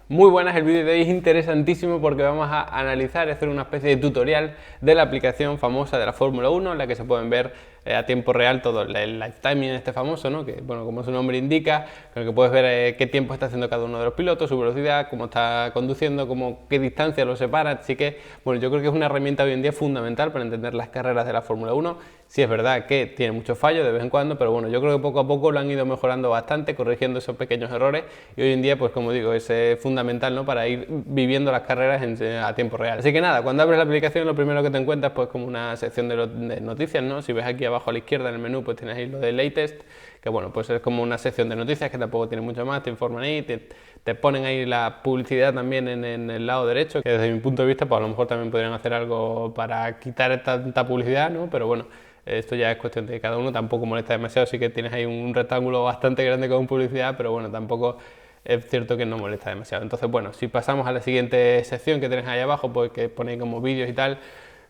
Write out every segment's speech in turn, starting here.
Muy buenas, el vídeo de hoy es interesantísimo porque vamos a analizar y hacer una especie de tutorial de la aplicación famosa de la Fórmula 1 en la que se pueden ver a tiempo real todo el live timing este famoso, ¿no? Que, bueno, como su nombre indica, con el que puedes ver qué tiempo está haciendo cada uno de los pilotos, su velocidad, cómo está conduciendo, qué distancia los separa. Así que, bueno, yo creo que es una herramienta hoy en día fundamental para entender las carreras de la Fórmula 1. Sí es verdad que tiene muchos fallos de vez en cuando, pero bueno, yo creo que poco a poco lo han ido mejorando bastante, corrigiendo esos pequeños errores, y hoy en día, pues como digo, es fundamental, ¿no?, para ir viviendo las carreras a tiempo real. Así que nada, cuando abres la aplicación lo primero que te encuentras pues como una sección de noticias, ¿no? Si ves aquí abajo a la izquierda en el menú pues tienes ahí lo de latest, que bueno, pues es como una sección de noticias que tampoco tiene mucho más, te informan ahí, te ponen ahí la publicidad también en el lado derecho, que desde mi punto de vista pues a lo mejor también podrían hacer algo para quitar tanta publicidad, ¿no? Pero bueno, esto ya es cuestión de cada uno, tampoco molesta demasiado, sí que tienes ahí un rectángulo bastante grande con publicidad, pero bueno, tampoco es cierto que no molesta demasiado. Entonces, bueno, si pasamos a la siguiente sección que tenéis ahí abajo, pues que pone como vídeos y tal,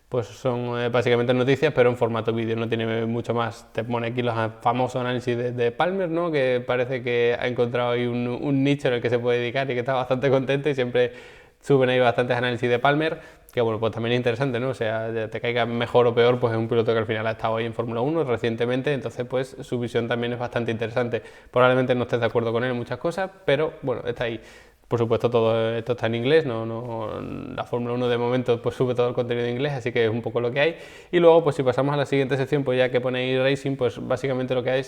pues son básicamente noticias, pero en formato vídeo, no tiene mucho más. Te pone aquí los famosos análisis de Palmer, ¿no? Que parece que ha encontrado ahí un nicho en el que se puede dedicar y que está bastante contento, y siempre suben ahí bastantes análisis de Palmer, que bueno, pues también es interesante, ¿no? O sea, te caiga mejor o peor, pues es un piloto que al final ha estado ahí en Fórmula 1 recientemente, entonces pues su visión también es bastante interesante. Probablemente no estés de acuerdo con él en muchas cosas, pero bueno, está ahí. Por supuesto, todo esto está en inglés, la Fórmula 1 de momento pues sube todo el contenido en inglés, así que es un poco lo que hay. Y luego, pues si pasamos a la siguiente sección, pues ya que pone ahí Racing, pues básicamente lo que hay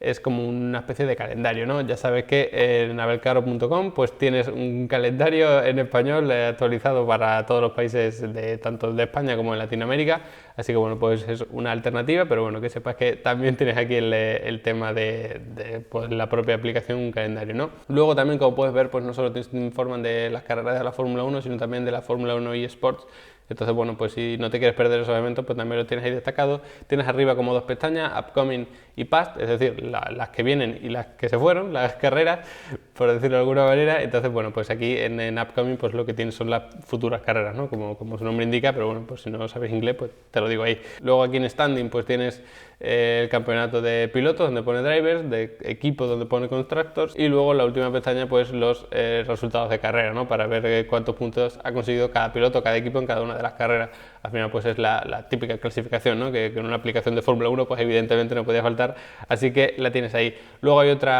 es como una especie de calendario, ¿no? Ya sabes que en navelcaro.com pues tienes un calendario en español actualizado para todos los países tanto de España como de Latinoamérica, así que bueno, pues es una alternativa, pero bueno, que sepas que también tienes aquí el tema de pues, la propia aplicación, un calendario, ¿no? Luego también, como puedes ver, pues no solo te informan de las carreras de la Fórmula 1, sino también de la Fórmula 1 eSports. Entonces, bueno, pues si no te quieres perder esos eventos, pues también los tienes ahí destacados. Tienes arriba como dos pestañas, Upcoming y Past, es decir, las que vienen y las que se fueron, las carreras, por decirlo de alguna manera. Entonces, bueno, pues aquí en Upcoming pues lo que tienes son las futuras carreras, ¿no? Como su nombre indica, pero bueno, pues si no sabes inglés, pues te lo digo ahí. Luego aquí en Standing pues tienes el campeonato de pilotos donde pone drivers, de equipo donde pone constructors, y luego en la última pestaña pues los resultados de carrera, ¿no? Para ver cuántos puntos ha conseguido cada piloto, cada equipo en cada una de las carreras. Al final pues es la típica clasificación, ¿no? Que en una aplicación de Fórmula 1 pues evidentemente no podía faltar, así que la tienes ahí. Luego hay otro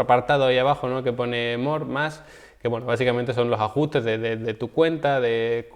apartado ahí abajo, ¿no?, que pone more, más, que bueno, básicamente son los ajustes de tu cuenta, de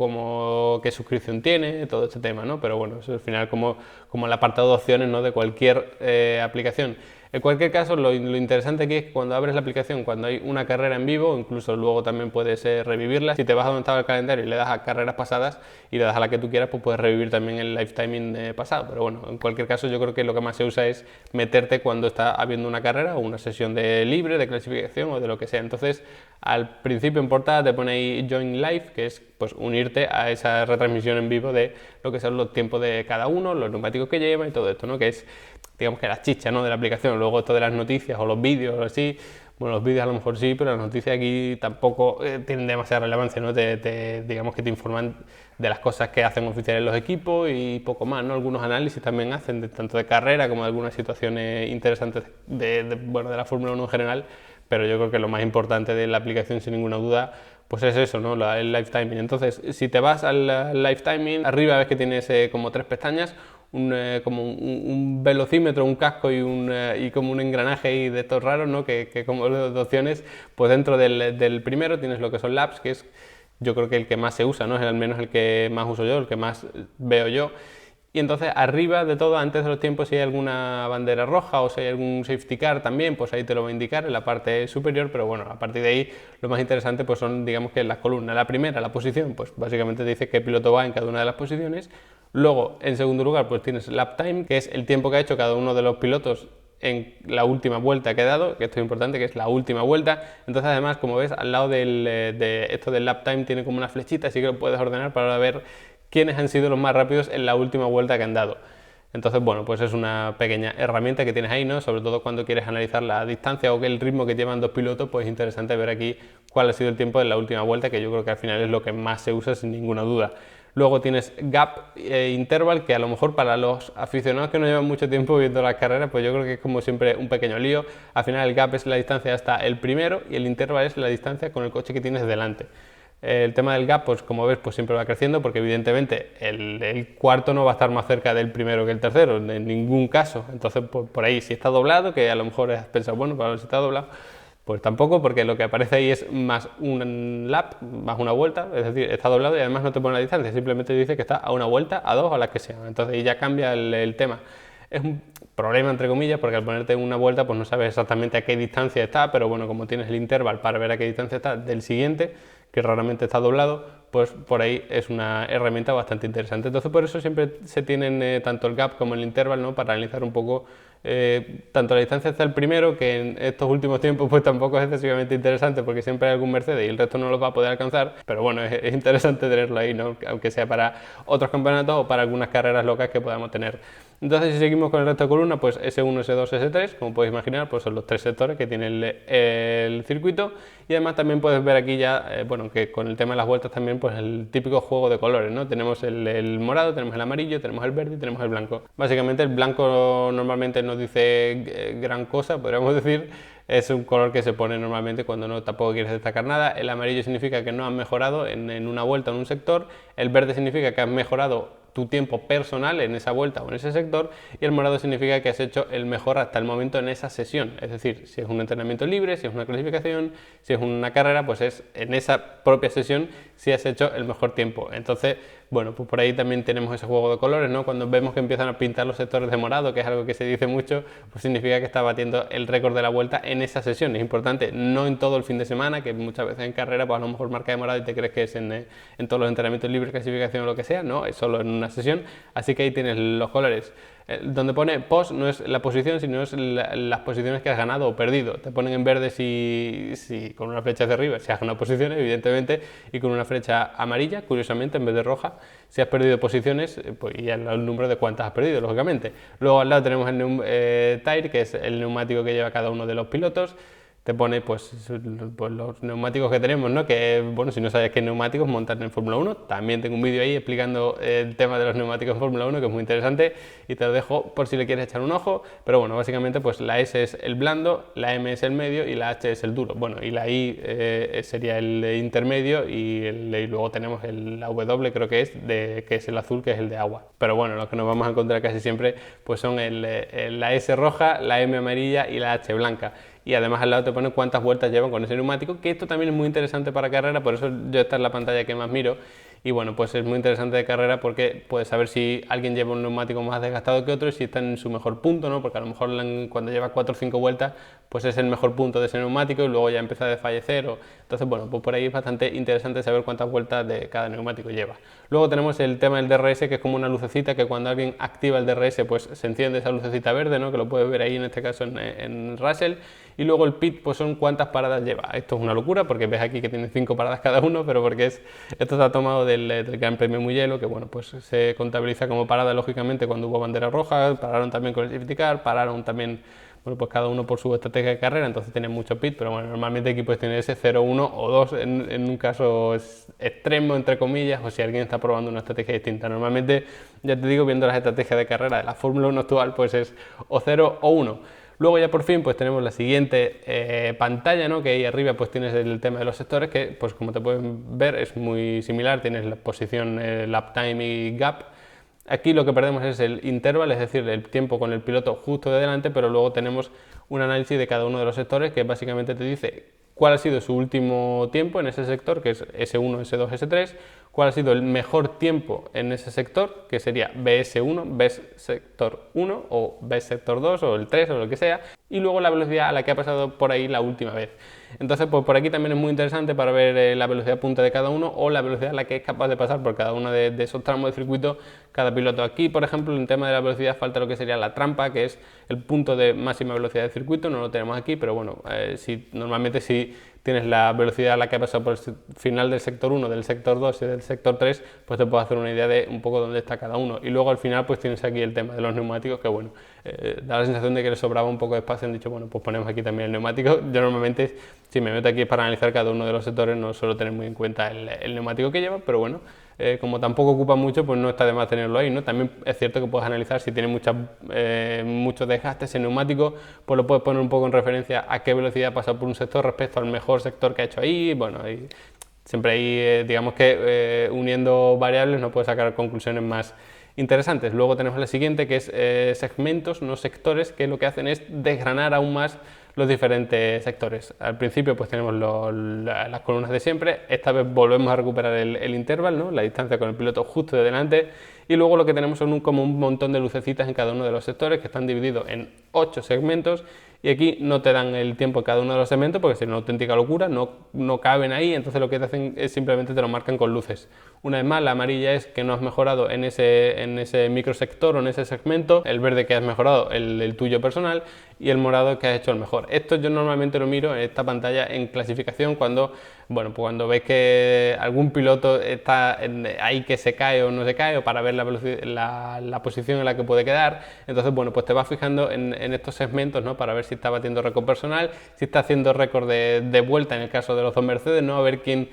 qué suscripción tiene, todo este tema, ¿no? Pero bueno, eso al final como el apartado de opciones, ¿no?, de cualquier aplicación. En cualquier caso, lo interesante aquí es que cuando abres la aplicación, cuando hay una carrera en vivo, incluso luego también puedes revivirla. Si te vas a donde estaba el calendario y le das a carreras pasadas y le das a la que tú quieras, pues puedes revivir también el live timing pasado. Pero bueno, en cualquier caso, yo creo que lo que más se usa es meterte cuando está habiendo una carrera o una sesión de libre, de clasificación o de lo que sea. Entonces, al principio en portada te pone ahí Join Live, que es pues unirte a esa retransmisión en vivo de lo que son los tiempos de cada uno, los neumáticos que lleva y todo esto, ¿no? Que es, digamos, que las chichas, ¿no?, de la aplicación. Luego esto de las noticias o los vídeos o así, bueno, los vídeos a lo mejor sí, pero las noticias aquí tampoco tienen demasiada relevancia, ¿no? Digamos que te informan de las cosas que hacen oficiales los equipos y poco más, ¿no? Algunos análisis también hacen, tanto de carrera como de algunas situaciones interesantes bueno, de la Fórmula 1 en general, pero yo creo que lo más importante de la aplicación, sin ninguna duda, pues es eso, ¿no?, el live timing. Entonces, si te vas al live timing, arriba ves que tienes como tres pestañas, como un velocímetro, un casco y como un engranaje ahí de estos raros, ¿no?, que como de opciones. Pues dentro del primero tienes lo que son laps, que es, yo creo que el que más se usa, ¿no?, es al menos el que más uso yo, el que más veo yo. Y entonces arriba de todo, antes de los tiempos, si hay alguna bandera roja o si hay algún safety car también, pues ahí te lo va a indicar en la parte superior. Pero bueno, a partir de ahí lo más interesante pues son, digamos, que las columnas. La primera, la posición, pues básicamente te dice qué piloto va en cada una de las posiciones. Luego, en segundo lugar, pues tienes lap time, que es el tiempo que ha hecho cada uno de los pilotos en la última vuelta que he dado, que esto es importante, que es la última vuelta. Entonces, además, como ves, al lado de esto del lap time tiene como una flechita, así que lo puedes ordenar para ver quiénes han sido los más rápidos en la última vuelta que han dado. Entonces, bueno, pues es una pequeña herramienta que tienes ahí, ¿no? Sobre todo cuando quieres analizar la distancia o el ritmo que llevan dos pilotos, pues es interesante ver aquí cuál ha sido el tiempo de la última vuelta, que yo creo que al final es lo que más se usa sin ninguna duda. Luego tienes gap e interval, que a lo mejor para los aficionados que no llevan mucho tiempo viendo las carreras, pues yo creo que es como siempre un pequeño lío. Al final el gap es la distancia hasta el primero y el interval es la distancia con el coche que tienes delante. El tema del gap, pues como ves, pues siempre va creciendo porque evidentemente el cuarto no va a estar más cerca del primero que el tercero, en ningún caso. Entonces, por ahí, si está doblado, que a lo mejor has pensado, bueno, para ver si está doblado, pues tampoco, porque lo que aparece ahí es más un lap, más una vuelta, es decir, está doblado y además no te pone la distancia, simplemente dice que está a una vuelta, a dos o a las que sean. Entonces ahí ya cambia el tema. Es un problema entre comillas porque al ponerte una vuelta pues no sabes exactamente a qué distancia está, pero bueno, como tienes el interval para ver a qué distancia está del siguiente, que raramente está doblado, pues por ahí es una herramienta bastante interesante. Entonces por eso siempre se tienen tanto el gap como el interval, ¿no? Para analizar un poco tanto la distancia hasta el primero, que en estos últimos tiempos pues tampoco es excesivamente interesante porque siempre hay algún Mercedes y el resto no los va a poder alcanzar, pero bueno, es interesante tenerlo ahí, ¿no? Aunque sea para otros campeonatos o para algunas carreras locas que podamos tener. Entonces si seguimos con el resto de columna, pues S1, S2, S3, como podéis imaginar, pues son los tres sectores que tiene el circuito, y además también puedes ver aquí ya, bueno, que con el tema de las vueltas también, pues el típico juego de colores, ¿no? Tenemos el morado, tenemos el amarillo, tenemos el verde y tenemos el blanco. Básicamente el blanco normalmente no dice gran cosa, podríamos decir. Es un color que se pone normalmente cuando no tampoco quieres destacar nada. El amarillo significa que no has mejorado en una vuelta o en un sector. El verde significa que has mejorado tu tiempo personal en esa vuelta o en ese sector, y el morado significa que has hecho el mejor hasta el momento en esa sesión, es decir, si es un entrenamiento libre, si es una clasificación, si es una carrera, pues es en esa propia sesión si has hecho el mejor tiempo. Entonces, bueno, pues por ahí también tenemos ese juego de colores, ¿no? Cuando vemos que empiezan a pintar los sectores de morado, que es algo que se dice mucho, pues significa que está batiendo el récord de la vuelta en esa sesión. Es importante, no en todo el fin de semana, que muchas veces en carrera pues a lo mejor marca de morado y te crees que es en todos los entrenamientos libres, clasificación o lo que sea, no, es solo en una sesión. Así que ahí tienes los colores. Donde pone post no es la posición, sino es las posiciones que has ganado o perdido. Te ponen en verde si con una flecha hacia arriba si has ganado posiciones, evidentemente, y con una flecha amarilla, curiosamente, en vez de roja, si has perdido posiciones, pues, y el número de cuántas has perdido, lógicamente. Luego al lado tenemos el tire, que es el neumático que lleva cada uno de los pilotos. Te pone pues los neumáticos que tenemos, ¿no? Que bueno, si no sabes qué neumáticos montar en Fórmula 1, también tengo un vídeo ahí explicando el tema de los neumáticos en Fórmula 1, que es muy interesante, y te lo dejo por si le quieres echar un ojo. Pero bueno, básicamente pues la S es el blando, la M es el medio y la H es el duro. Bueno, y la I sería el intermedio, y luego tenemos la W, creo que es el azul, que es el de agua. Pero bueno, lo que nos vamos a encontrar casi siempre pues son la S roja, la M amarilla y la H blanca. Y además al lado te pone cuántas vueltas llevan con ese neumático, que esto también es muy interesante para carrera, por eso yo esta es la pantalla que más miro. Y bueno, pues es muy interesante de carrera porque puedes saber si alguien lleva un neumático más desgastado que otro y si está en su mejor punto, ¿no? Porque a lo mejor cuando lleva 4 o 5 vueltas, pues es el mejor punto de ese neumático y luego ya empieza a desfallecer. Entonces, bueno, pues por ahí es bastante interesante saber cuántas vueltas de cada neumático lleva. Luego tenemos el tema del DRS, que es como una lucecita que cuando alguien activa el DRS, pues se enciende esa lucecita verde, ¿no? Que lo puedes ver ahí en este caso en Russell. Y luego el pit, pues son cuántas paradas lleva. Esto es una locura porque ves aquí que tiene 5 paradas cada uno, pero porque esto está tomado del Gran Premio Mugello, que bueno, pues se contabiliza como parada lógicamente cuando hubo bandera roja. Pararon también con el safety car, pararon también, bueno, pues cada uno por su estrategia de carrera, entonces tiene mucho pit, pero bueno, normalmente aquí pues tiene ese 0, 1 o 2 en un caso extremo, entre comillas, o si alguien está probando una estrategia distinta. Normalmente, ya te digo, viendo las estrategias de carrera de la Fórmula 1 actual, pues es o 0 o 1. Luego ya por fin pues tenemos la siguiente pantalla, ¿no? Que ahí arriba pues tienes el tema de los sectores, que pues como te pueden ver es muy similar, tienes la posición, lap time y gap. Aquí lo que perdemos es el interval, es decir, el tiempo con el piloto justo de delante, pero luego tenemos un análisis de cada uno de los sectores que básicamente te dice cuál ha sido su último tiempo en ese sector, que es S1, S2, S3, cuál ha sido el mejor tiempo en ese sector, que sería BS1, BS sector 1 o BS sector 2 o el 3 o lo que sea, y luego la velocidad a la que ha pasado por ahí la última vez. Entonces, pues por aquí también es muy interesante para ver la velocidad punta de cada uno o la velocidad a la que es capaz de pasar por cada uno de esos tramos de circuito cada piloto. Aquí, por ejemplo, en el tema de la velocidad falta lo que sería la trampa, que es el punto de máxima velocidad de circuito, no lo tenemos aquí, pero bueno, normalmente si tienes la velocidad a la que ha pasado por el final del sector 1, del sector 2 y del sector 3, pues te puedo hacer una idea de un poco dónde está cada uno. Y luego al final pues tienes aquí el tema de los neumáticos, que bueno, da la sensación de que les sobraba un poco de espacio, han dicho, bueno, pues ponemos aquí también el neumático. Yo normalmente, si me meto aquí para analizar cada uno de los sectores, no suelo tener muy en cuenta el neumático que lleva, pero bueno, como tampoco ocupa mucho, pues no está de más tenerlo ahí, ¿no? También es cierto que puedes analizar si tiene muchos desgastes ese neumático, pues lo puedes poner un poco en referencia a qué velocidad pasa por un sector respecto al mejor sector que ha hecho ahí. Bueno, siempre ahí, digamos que uniendo variables no puedes sacar conclusiones más interesantes. Luego tenemos la siguiente, que es segmentos, no sectores, que lo que hacen es desgranar aún más los diferentes sectores. Al principio pues tenemos las columnas de siempre, esta vez volvemos a recuperar el interval, ¿no? La distancia con el piloto justo de delante, y luego lo que tenemos son como un montón de lucecitas en cada uno de los sectores que están divididos en 8 segmentos, y aquí no te dan el tiempo en cada uno de los segmentos porque sería una auténtica locura, no caben ahí, entonces lo que te hacen es simplemente te lo marcan con luces. Una vez más, la amarilla es que no has mejorado en ese microsector o en ese segmento, el verde que has mejorado el tuyo personal, y el morado que has hecho el mejor. Esto yo normalmente lo miro en esta pantalla en clasificación cuando, bueno, pues cuando ves que algún piloto está ahí que se cae o no se cae, o para ver la posición en la que puede quedar. Entonces, bueno, pues te vas fijando en estos segmentos, ¿no? Para ver si está batiendo récord personal, si está haciendo récord de vuelta en el caso de los dos Mercedes, ¿no? A ver quién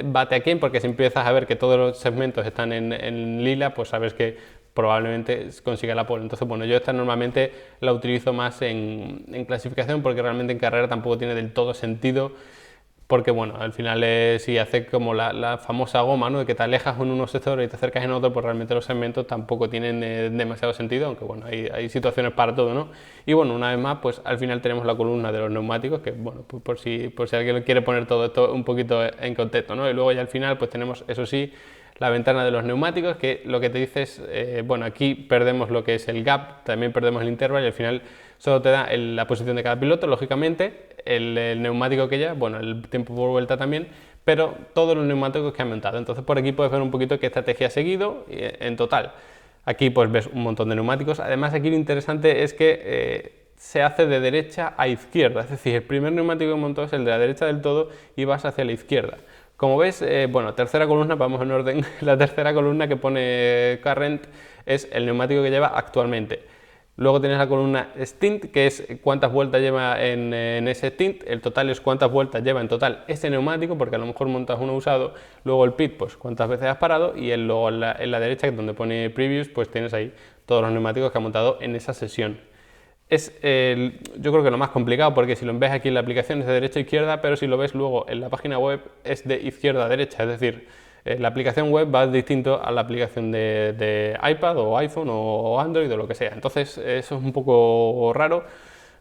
bate a quién, porque si empiezas a ver que todos los segmentos están en lila, pues sabes que probablemente consiga la pole. Entonces, bueno, yo esta normalmente la utilizo más en clasificación, porque realmente en carrera tampoco tiene del todo sentido, porque bueno, al final si hace como la famosa goma, ¿no? De que te alejas en unos sectores y te acercas en otros, pues realmente los segmentos tampoco tienen demasiado sentido, aunque bueno, hay situaciones para todo, ¿no? Y bueno, una vez más, pues al final tenemos la columna de los neumáticos, que bueno, pues por si alguien quiere poner todo esto un poquito en contexto, ¿no? Y luego ya al final pues tenemos, eso sí, la ventana de los neumáticos, que lo que te dice es, bueno, aquí perdemos lo que es el gap, también perdemos el intervalo, y al final solo te da la posición de cada piloto, lógicamente, el neumático que lleva, bueno, el tiempo por vuelta también, pero todos los neumáticos que han montado. Entonces por aquí puedes ver un poquito qué estrategia ha seguido en total. Aquí pues ves un montón de neumáticos. Además, aquí lo interesante es que se hace de derecha a izquierda, es decir, el primer neumático que montó es el de la derecha del todo y vas hacia la izquierda. Como ves, bueno, tercera columna, vamos en orden, la tercera columna que pone current es el neumático que lleva actualmente. Luego tienes la columna stint, que es cuántas vueltas lleva en ese stint, el total es cuántas vueltas lleva en total ese neumático, porque a lo mejor montas uno usado. Luego el pit, pues cuántas veces has parado, y luego en la derecha, donde pone previous, pues tienes ahí todos los neumáticos que ha montado en esa sesión. Es yo creo que lo más complicado, porque si lo ves aquí en la aplicación es de derecha a izquierda, pero si lo ves luego en la página web es de izquierda a derecha, es decir, la aplicación web va distinto a la aplicación de iPad o iPhone o Android o lo que sea. Entonces eso es un poco raro,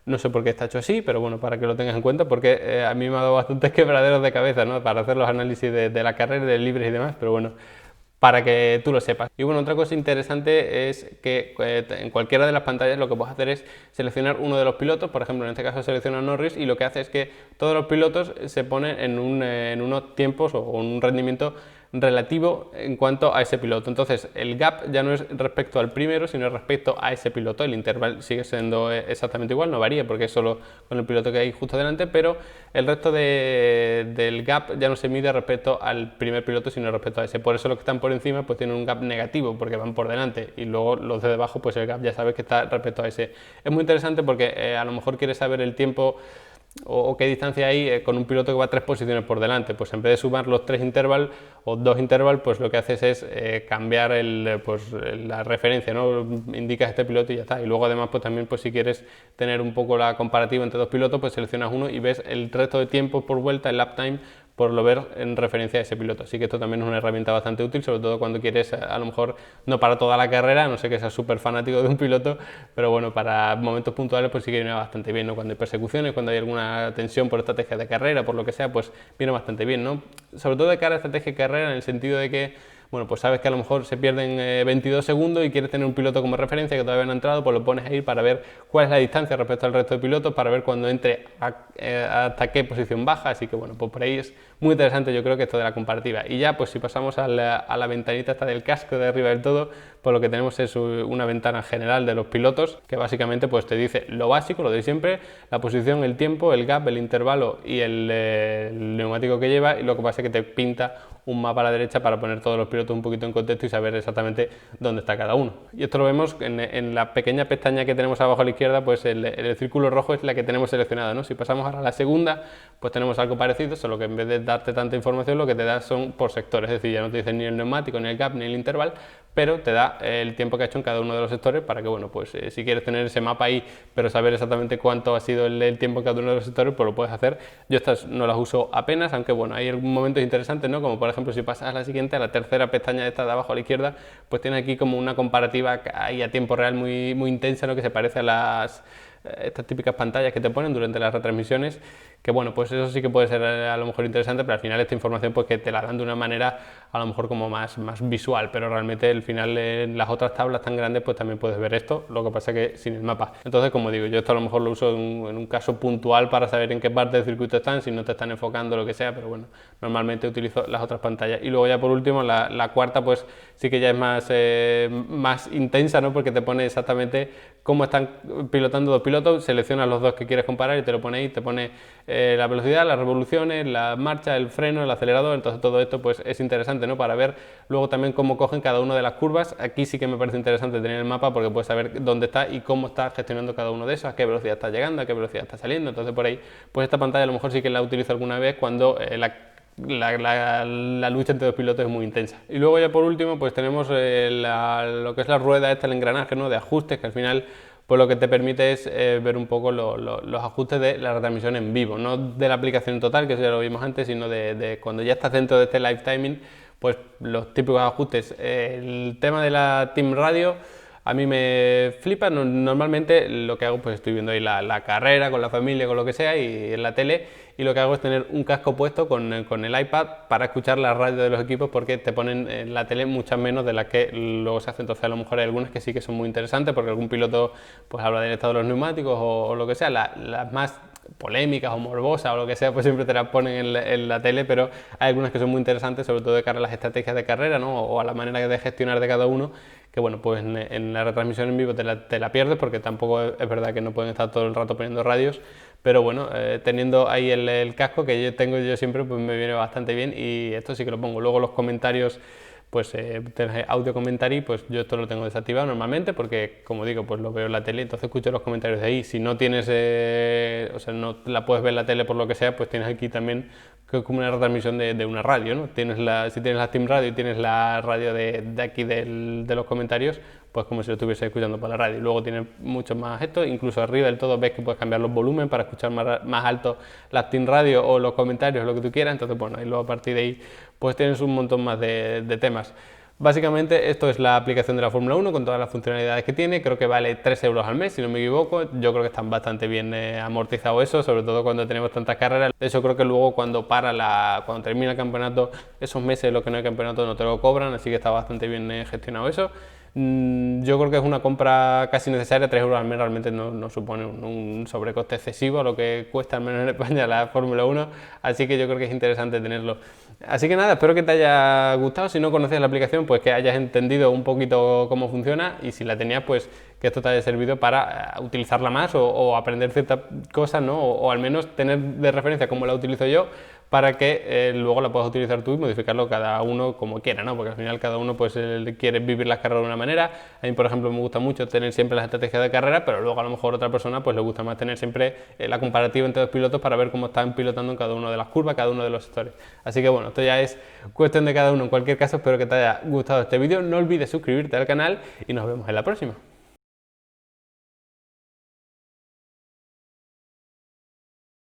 no sé por qué está hecho así, pero bueno, para que lo tengas en cuenta, porque a mí me ha dado bastantes quebraderos de cabeza, ¿no? Para hacer los análisis de la carrera, de libres y demás, pero bueno, para que tú lo sepas. Y bueno, otra cosa interesante es que en cualquiera de las pantallas lo que puedes hacer es seleccionar uno de los pilotos. Por ejemplo, en este caso selecciona a Norris, y lo que hace es que todos los pilotos se ponen en unos tiempos o un rendimiento relativo en cuanto a ese piloto. Entonces el gap ya no es respecto al primero, sino respecto a ese piloto. El intervalo sigue siendo exactamente igual, no varía porque es solo con el piloto que hay justo delante, pero el resto del gap ya no se mide respecto al primer piloto, sino respecto a ese. Por eso los que están por encima pues tienen un gap negativo porque van por delante, y luego los de debajo pues el gap ya sabes que está respecto a ese. Es muy interesante porque a lo mejor quieres saber el tiempo o qué distancia hay con un piloto que va 3 posiciones por delante. Pues en vez de sumar los 3 intervalos o 2 intervalos, pues lo que haces es cambiar la referencia, ¿no? Indicas este piloto y ya está. Y luego además pues también pues si quieres tener un poco la comparativa entre dos pilotos, pues seleccionas uno y ves el resto de tiempo por vuelta, el lap time, por lo ver en referencia a ese piloto. Así que esto también es una herramienta bastante útil, sobre todo cuando quieres, a lo mejor no para toda la carrera, no sé que seas súper fanático de un piloto, pero bueno, para momentos puntuales pues sí que viene bastante bien, ¿no? Cuando hay persecuciones, cuando hay alguna tensión por estrategia de carrera, por lo que sea, pues viene bastante bien, ¿no? Sobre todo de cara a estrategia de carrera, en el sentido de que bueno, pues sabes que a lo mejor se pierden 22 segundos y quieres tener un piloto como referencia que todavía no ha entrado, pues lo pones ahí para ver cuál es la distancia respecto al resto de pilotos, para ver cuando entre hasta qué posición baja. Así que bueno, pues por ahí es muy interesante, yo creo, que esto de la comparativa. Y ya pues si pasamos a la ventanita esta del casco de arriba del todo, pues lo que tenemos es una ventana general de los pilotos, que básicamente pues te dice lo básico, lo de siempre, la posición, el tiempo, el gap, el intervalo y el neumático que lleva, y lo que pasa es que te pinta un mapa a la derecha para poner todos los pilotos pilotos un poquito en contexto y saber exactamente dónde está cada uno. Y esto lo vemos en la pequeña pestaña que tenemos abajo a la izquierda, pues el círculo rojo es la que tenemos seleccionada, ¿no? Si pasamos ahora a la segunda, pues tenemos algo parecido, solo que en vez de darte tanta información, lo que te da son por sectores, es decir, ya no te dicen ni el neumático, ni el gap, ni el interval, pero te da el tiempo que ha hecho en cada uno de los sectores para que, bueno, pues si quieres tener ese mapa ahí, pero saber exactamente cuánto ha sido el tiempo en cada uno de los sectores, pues lo puedes hacer. Yo estas no las uso apenas, aunque bueno, hay algunos momentos interesantes, ¿no? Como por ejemplo si pasas a la siguiente, a la tercera pestaña de esta de abajo a la izquierda, pues tienes aquí como una comparativa ahí a tiempo real muy, muy intensa, ¿no? Que se parece a estas típicas pantallas que te ponen durante las retransmisiones, que bueno, pues eso sí que puede ser a lo mejor interesante, pero al final esta información pues que te la dan de una manera a lo mejor como más visual, pero realmente al final en las otras tablas tan grandes pues también puedes ver esto, lo que pasa que sin el mapa. Entonces, como digo, yo esto a lo mejor lo uso en un caso puntual para saber en qué parte del circuito están, si no te están enfocando, lo que sea, pero bueno, normalmente utilizo las otras pantallas. Y luego ya por último, la cuarta pues sí que ya es más intensa, ¿no? Porque te pone exactamente cómo están pilotando dos pilotos, seleccionas los dos que quieres comparar y te lo pone ahí, te pone la velocidad, las revoluciones, la marcha, el freno, el acelerador. Entonces todo esto pues es interesante, ¿no? Para ver luego también cómo cogen cada una de las curvas. Aquí sí que me parece interesante tener el mapa porque puedes saber dónde está y cómo está gestionando cada uno de esos, a qué velocidad está llegando, a qué velocidad está saliendo. Entonces por ahí, pues esta pantalla a lo mejor sí que la utilizo alguna vez cuando la lucha entre dos pilotos es muy intensa. Y luego ya por último pues tenemos lo que es la rueda esta, el engranaje, ¿no? De ajustes, que al final pues lo que te permite es ver un poco los ajustes de la retransmisión en vivo, no de la aplicación total, que eso ya lo vimos antes, sino de cuando ya estás dentro de este live timing, pues los típicos ajustes. El tema de la Team Radio a mí me flipa. Normalmente lo que hago, pues estoy viendo ahí la carrera con la familia, con lo que sea, y en la tele, y lo que hago es tener un casco puesto con el iPad para escuchar la radio de los equipos, porque te ponen en la tele muchas menos de las que luego se hace. Entonces a lo mejor hay algunas que sí que son muy interesantes, porque algún piloto pues habla del estado de los neumáticos o lo que sea, las más polémicas o morbosas o lo que sea, pues siempre te las ponen en la tele, pero hay algunas que son muy interesantes, sobre todo de cara a las estrategias de carrera, ¿no? O a la manera de gestionar de cada uno, que bueno, pues en la retransmisión en vivo te la pierdes, porque tampoco es verdad que no pueden estar todo el rato poniendo radios, pero bueno, teniendo ahí el casco que yo tengo yo siempre, pues me viene bastante bien, y esto sí que lo pongo. Luego los comentarios, pues tenés audio comentario, pues yo esto lo tengo desactivado normalmente, porque como digo, pues lo veo en la tele, entonces escucho los comentarios de ahí. Si no tienes, o sea, no la puedes ver en la tele por lo que sea, pues tienes aquí también como una retransmisión de una radio, ¿no? Si tienes la Team Radio y tienes la radio de aquí de los comentarios, pues como si lo estuviese escuchando por la radio. Luego tiene mucho más esto, incluso arriba del todo ves que puedes cambiar los volúmenes para escuchar más alto la Team Radio o los comentarios, lo que tú quieras. Entonces bueno, y luego a partir de ahí pues tienes un montón más de temas. Básicamente esto es la aplicación de la Fórmula 1 con todas las funcionalidades que tiene. Creo que vale 3 euros al mes, si no me equivoco. Yo creo que están bastante bien amortizado eso, sobre todo cuando tenemos tantas carreras. De hecho, creo que luego cuando termina el campeonato, esos meses los que no hay campeonato no te lo cobran, así que está bastante bien gestionado eso. Yo creo que es una compra casi necesaria. 3 euros al mes realmente no supone un sobrecoste excesivo a lo que cuesta al menos en España la Fórmula 1, así que yo creo que es interesante tenerlo. Así que nada, espero que te haya gustado. Si no conocías la aplicación, pues que hayas entendido un poquito cómo funciona, y si la tenías, pues que esto te haya servido para utilizarla más o aprender ciertas cosas, ¿no? O al menos tener de referencia cómo la utilizo yo, para que luego la puedas utilizar tú y modificarlo cada uno como quiera, ¿no? Porque al final cada uno pues quiere vivir las carreras de una manera. A mí, por ejemplo, me gusta mucho tener siempre las estrategias de carrera, pero luego a lo mejor a otra persona pues le gusta más tener siempre la comparativa entre dos pilotos para ver cómo están pilotando en cada una de las curvas, cada uno de los sectores. Así que bueno, esto ya es cuestión de cada uno. En cualquier caso, espero que te haya gustado este vídeo. No olvides suscribirte al canal y nos vemos en la próxima.